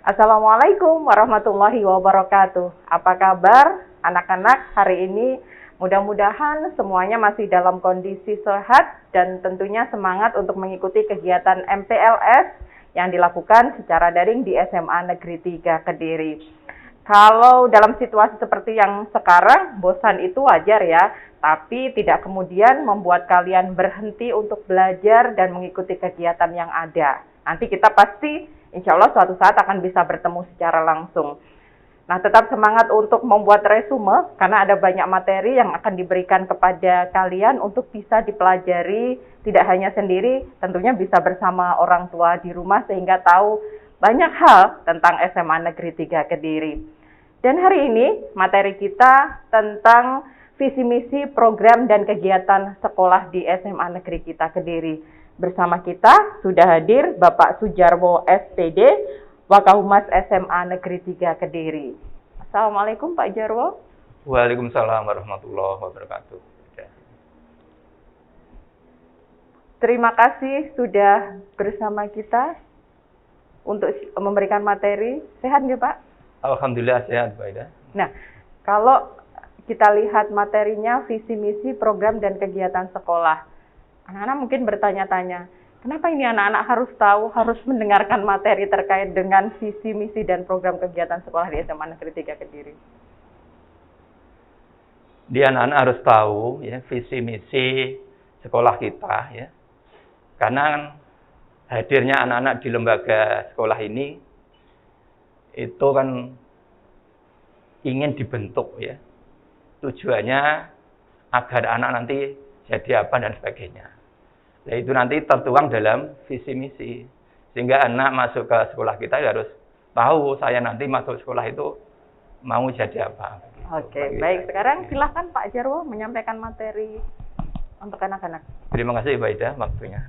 Assalamualaikum warahmatullahi wabarakatuh. Apa kabar anak-anak hari ini? Mudah-mudahan semuanya masih dalam kondisi sehat dan tentunya semangat untuk mengikuti kegiatan MPLS yang dilakukan secara daring di SMA Negeri 3 Kediri. Kalau dalam situasi seperti yang sekarang, bosan itu wajar ya, tapi tidak kemudian membuat kalian berhenti untuk belajar dan mengikuti kegiatan yang ada. Nanti kita pasti insya Allah suatu saat akan bisa bertemu secara langsung. Nah, tetap semangat untuk membuat resume, karena ada banyak materi yang akan diberikan kepada kalian untuk bisa dipelajari, tidak hanya sendiri, tentunya bisa bersama orang tua di rumah, sehingga tahu banyak hal tentang SMA Negeri 3 Kediri. Dan hari ini, materi kita tentang visi misi program dan kegiatan sekolah di SMA Negeri kita Kediri. Bersama kita sudah hadir Bapak Sujarwo SPD, Wakahumas SMA Negeri 3 Kediri. Assalamualaikum Pak Jarwo. Waalaikumsalam warahmatullahi wabarakatuh. Terima kasih sudah bersama kita untuk memberikan materi. Sehat nggak Pak? Alhamdulillah sehat Pak Ida. Nah, kalau kita lihat materinya visi misi program dan kegiatan sekolah. Anak-anak mungkin bertanya-tanya, kenapa ini anak-anak harus tahu, harus mendengarkan materi terkait dengan visi, misi, dan program kegiatan sekolah di SMA Negeri 3 Kediri? Anak-anak harus tahu ya visi, misi sekolah kita ya. Karena hadirnya anak-anak di lembaga sekolah ini itu kan ingin dibentuk ya. Tujuannya agar anak nanti jadi apa dan sebagainya. Nah, itu nanti tertuang dalam visi misi. Sehingga anak masuk ke sekolah kita harus tahu saya nanti masuk sekolah itu mau jadi apa. Oke, baik. Sekarang silahkan Pak Jarwo menyampaikan materi untuk anak-anak. Terima kasih Mbak Ida waktunya.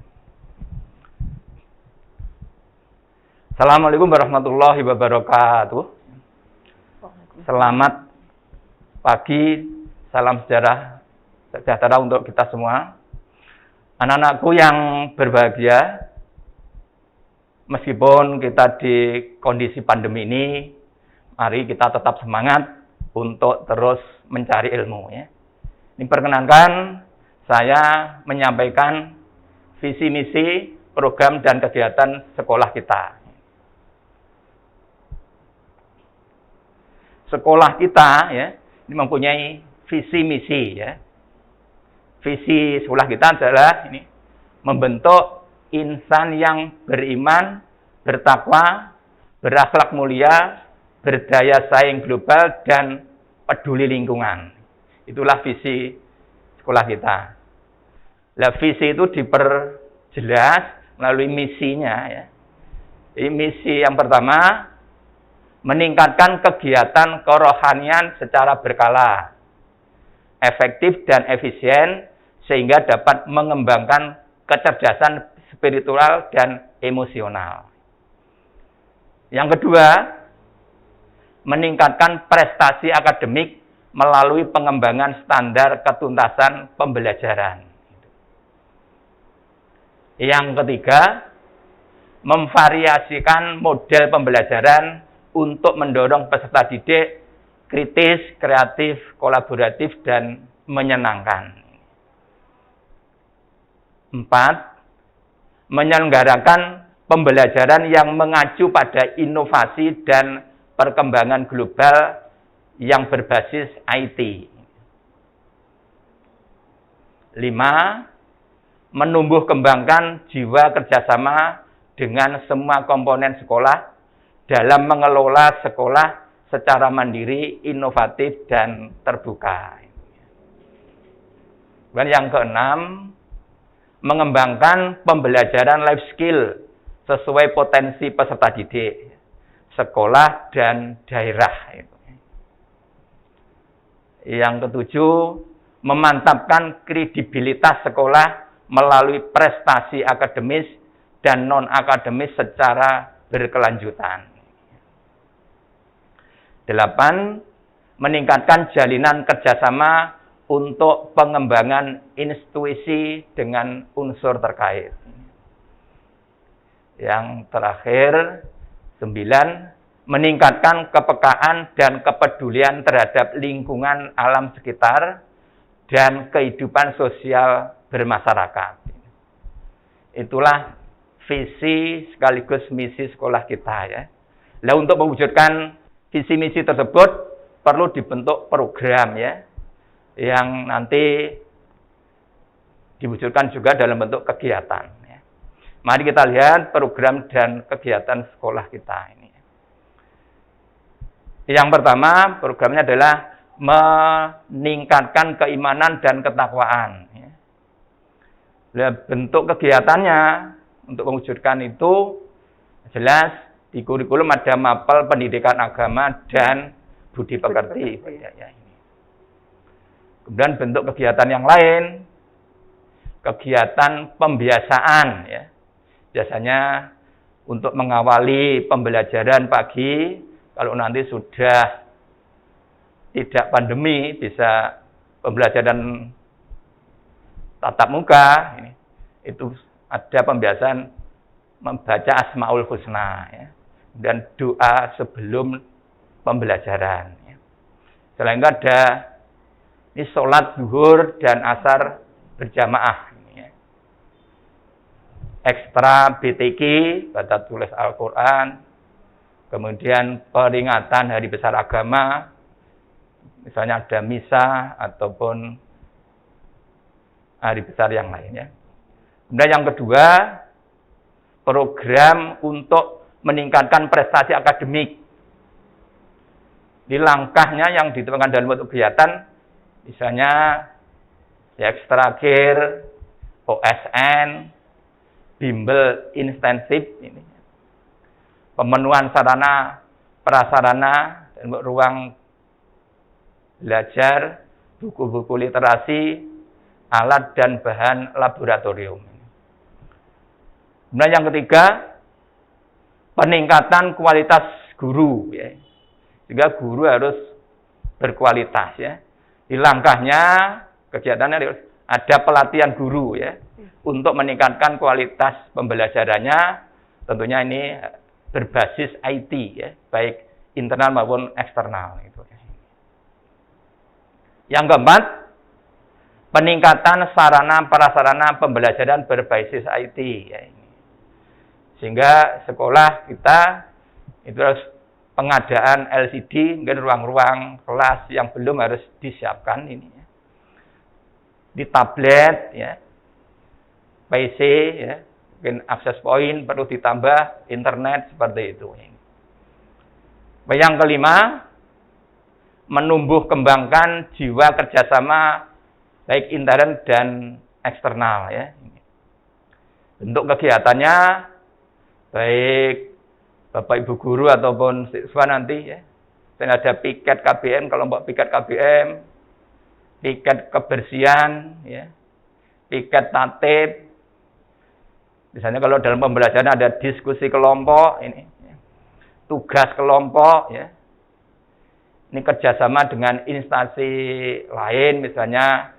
Assalamualaikum warahmatullahi wabarakatuh. Selamat pagi, salam sejahtera untuk kita semua. Anak-anakku yang berbahagia, meskipun kita di kondisi pandemi ini, mari kita tetap semangat untuk terus mencari ilmu ya. Ini perkenankan saya menyampaikan visi misi program dan kegiatan sekolah kita. Sekolah kita ya, ini mempunyai visi misi ya. Visi sekolah kita adalah ini, membentuk insan yang beriman, bertakwa, berakhlak mulia, berdaya saing global, dan peduli lingkungan. Itulah visi sekolah kita. Nah, visi itu diperjelas melalui misinya ya. Jadi misi yang pertama, meningkatkan kegiatan kerohanian secara berkala, efektif dan efisien, sehingga dapat mengembangkan kecerdasan spiritual dan emosional. Yang kedua, meningkatkan prestasi akademik melalui pengembangan standar ketuntasan pembelajaran. Yang ketiga, memvariasikan model pembelajaran untuk mendorong peserta didik kritis, kreatif, kolaboratif, dan menyenangkan. 4. Menyelenggarakan pembelajaran yang mengacu pada inovasi dan perkembangan global yang berbasis IT. 5. Menumbuh kembangkan jiwa kerjasama dengan semua komponen sekolah dalam mengelola sekolah secara mandiri, inovatif, dan terbuka. Dan yang keenam, mengembangkan pembelajaran life skill sesuai potensi peserta didik, sekolah, dan daerah. Yang ketujuh, memantapkan kredibilitas sekolah melalui prestasi akademis dan non-akademis secara berkelanjutan. 8. Meningkatkan jalinan kerjasama untuk pengembangan institusi dengan unsur terkait. Yang terakhir, 9. meningkatkan kepekaan dan kepedulian terhadap lingkungan alam sekitar dan kehidupan sosial bermasyarakat. Itulah visi sekaligus misi sekolah kita ya. Nah, untuk mewujudkan visi misi tersebut perlu dibentuk program ya, yang nanti diwujudkan juga dalam bentuk kegiatan. Ya. Mari kita lihat program dan kegiatan sekolah kita ini. Yang pertama, programnya adalah meningkatkan keimanan dan ketakwaan. Ya. Nah, bentuk kegiatannya untuk mewujudkan itu jelas di kurikulum ada mapel pendidikan agama dan budi pekerti. Kemudian bentuk kegiatan yang lain, kegiatan pembiasaan. Ya. Biasanya untuk mengawali pembelajaran pagi, kalau nanti sudah tidak pandemi, bisa pembelajaran tatap muka, itu ada pembiasaan membaca Asmaul Husna, ya, dan doa sebelum pembelajaran. Ya. Selain itu ada ini sholat zuhur dan asar berjamaah. Ya. Ekstra BTQ, baca tulis Al-Quran, kemudian peringatan hari besar agama, misalnya ada misa ataupun hari besar yang lainnya. Kemudian yang kedua, program untuk meningkatkan prestasi akademik. Di langkahnya yang ditentukan dalam bentuk kegiatan, misalnya ya ekstrakir, OSN, bimbel intensif, ini. Pemenuhan sarana, prasarana, dan ruang belajar, buku-buku literasi, alat dan bahan laboratorium. Kemudian yang ketiga, peningkatan kualitas guru. Ya. Sehingga guru harus berkualitas. Ya. Di langkahnya, kegiatannya ada pelatihan guru ya, untuk meningkatkan kualitas pembelajarannya. Tentunya ini berbasis IT, ya, baik internal maupun eksternal. Yang keempat, peningkatan sarana prasarana pembelajaran berbasis IT. Ya, ini. Sehingga sekolah kita itu harus pengadaan LCD, mungkin ruang-ruang kelas yang belum harus disiapkan ini. Ya. Di tablet, ya, PC, ya, mungkin akses point perlu ditambah, internet seperti itu. Yang kelima, menumbuh kembangkan jiwa kerjasama baik intern dan eksternal. Ya. Bentuk kegiatannya baik Bapak Ibu guru ataupun siswa nanti ya. Dan ada piket KBM, kelompok piket KBM, piket kebersihan, ya, piket tatib. Misalnya kalau dalam pembelajaran ada diskusi kelompok, ini ya. Tugas kelompok, ya. Ini kerjasama dengan instansi lain, misalnya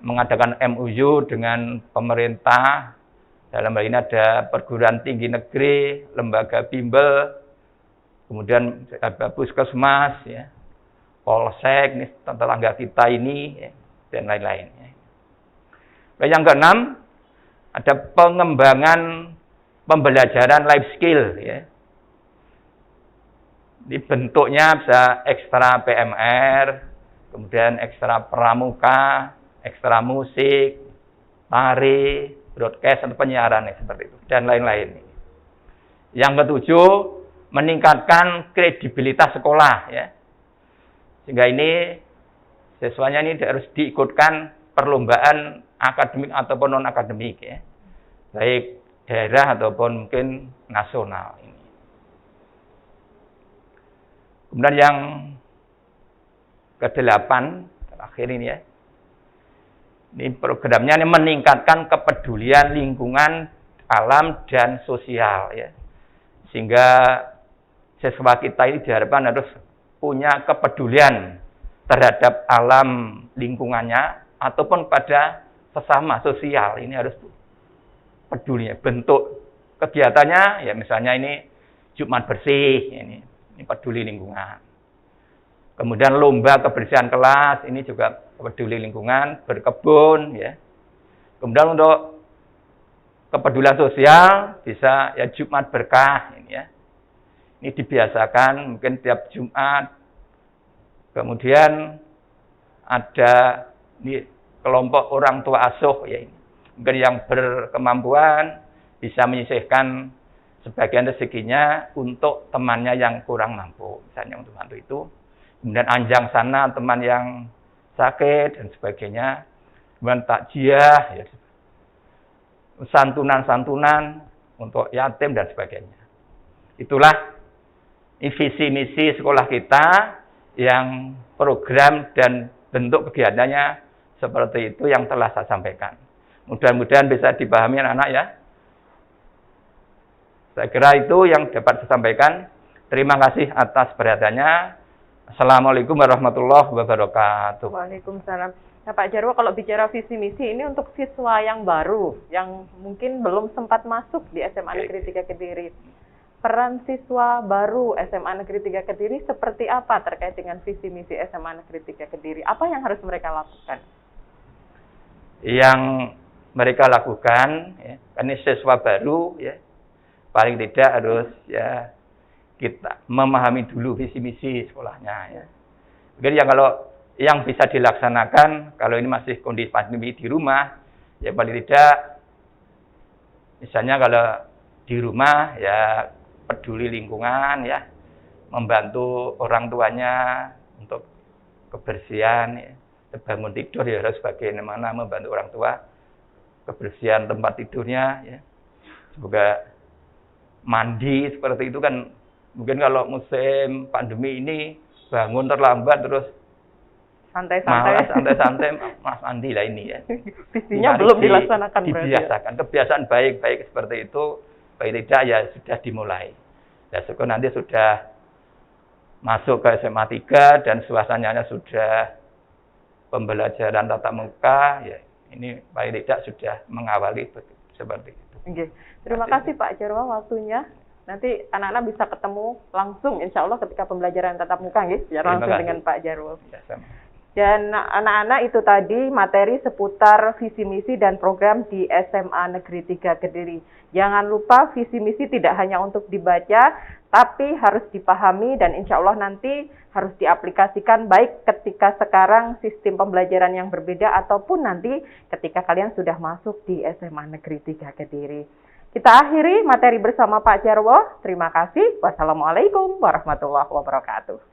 mengadakan MOU dengan pemerintah. Dalam hal ini ada perguruan tinggi negeri, lembaga bimbel, kemudian ada puskesmas, ya, polsek, ini tetangga kita ini, ya, dan lain-lain. Ya. Yang keenam, ada pengembangan pembelajaran life skill. Ya. Ini bentuknya bisa ekstra PMR, kemudian ekstra pramuka, ekstra musik, tari, broadcast atau penyiaran seperti itu, dan lain-lain. Yang ketujuh, meningkatkan kredibilitas sekolah. Ya. Sehingga ini siswanya ini harus diikutkan perlombaan akademik ataupun non akademik, ya, baik daerah ataupun mungkin nasional. Ini. Kemudian yang ke-8 terakhir ini ya. Ini programnya ini meningkatkan kepedulian lingkungan, alam dan sosial ya. Sehingga siswa kita ini diharapkan harus punya kepedulian terhadap alam lingkungannya ataupun pada sesama sosial. Ini harus peduli. Bentuk kegiatannya ya misalnya ini Jumat bersih ini. ini peduli lingkungan. Kemudian lomba kebersihan kelas, ini juga peduli lingkungan, berkebun, ya. Kemudian untuk kepedulian sosial, bisa ya Jumat berkah, ini ya. Ini dibiasakan, mungkin tiap Jumat. Kemudian ada ini kelompok orang tua asuh, ya ini. Mungkin yang berkemampuan bisa menyisihkan sebagian rezekinya untuk temannya yang kurang mampu, misalnya untuk bantu itu. Kemudian anjang sana teman yang sakit dan sebagainya. Kemudian takjiah, ya, santunan-santunan untuk yatim dan sebagainya. Itulah visi misi sekolah kita yang program dan bentuk kegiatannya seperti itu yang telah saya sampaikan. Mudah-mudahan bisa dipahami anak-anak ya. Saya kira itu yang dapat saya sampaikan. Terima kasih atas perhatiannya. Assalamualaikum warahmatullahi wabarakatuh. Waalaikumsalam. Nah Pak Jarwo, kalau bicara visi misi ini untuk siswa yang baru, yang mungkin belum sempat masuk di SMA Negeri 3 Kediri. Peran siswa baru SMA Negeri 3 Kediri seperti apa terkait dengan visi misi SMA Negeri 3 Kediri? Apa yang harus mereka lakukan? Yang mereka lakukan, ya, ini siswa baru, ya, paling tidak harus ya kita memahami dulu visi misi sekolahnya. Ya. Mungkin yang kalau yang bisa dilaksanakan kalau ini masih kondisi pandemi di rumah, ya paling tidak, misalnya kalau di rumah ya peduli lingkungan, ya membantu orang tuanya untuk kebersihan, ya. Bangun tidur ya harus bagaimana membantu orang tua kebersihan tempat tidurnya, ya. Semoga mandi seperti itu kan mungkin kalau musim pandemi ini bangun terlambat terus santai-santai mas mandi lah ini ya. Visinya belum dilaksanakan dibiasakan. Kebiasaan baik seperti itu baik tidak ya sudah dimulai. Ya syukur nanti sudah masuk ke SMA 3 dan suasananya sudah pembelajaran tatap muka, ya ini paling tidak sudah mengawali seperti itu. Oke. Terima kasih Pak Jarwo waktunya. Nanti anak-anak bisa ketemu langsung insya Allah ketika pembelajaran tatap muka ya langsung dengan Pak Jarwo. Ya, sama. Dan anak-anak itu tadi materi seputar visi misi dan program di SMA Negeri 3 Kediri. Jangan lupa visi misi tidak hanya untuk dibaca, tapi harus dipahami dan insya Allah nanti harus diaplikasikan baik ketika sekarang sistem pembelajaran yang berbeda ataupun nanti ketika kalian sudah masuk di SMA Negeri 3 Kediri. Kita akhiri materi bersama Pak Jarwo. Terima kasih. Wassalamualaikum warahmatullahi wabarakatuh.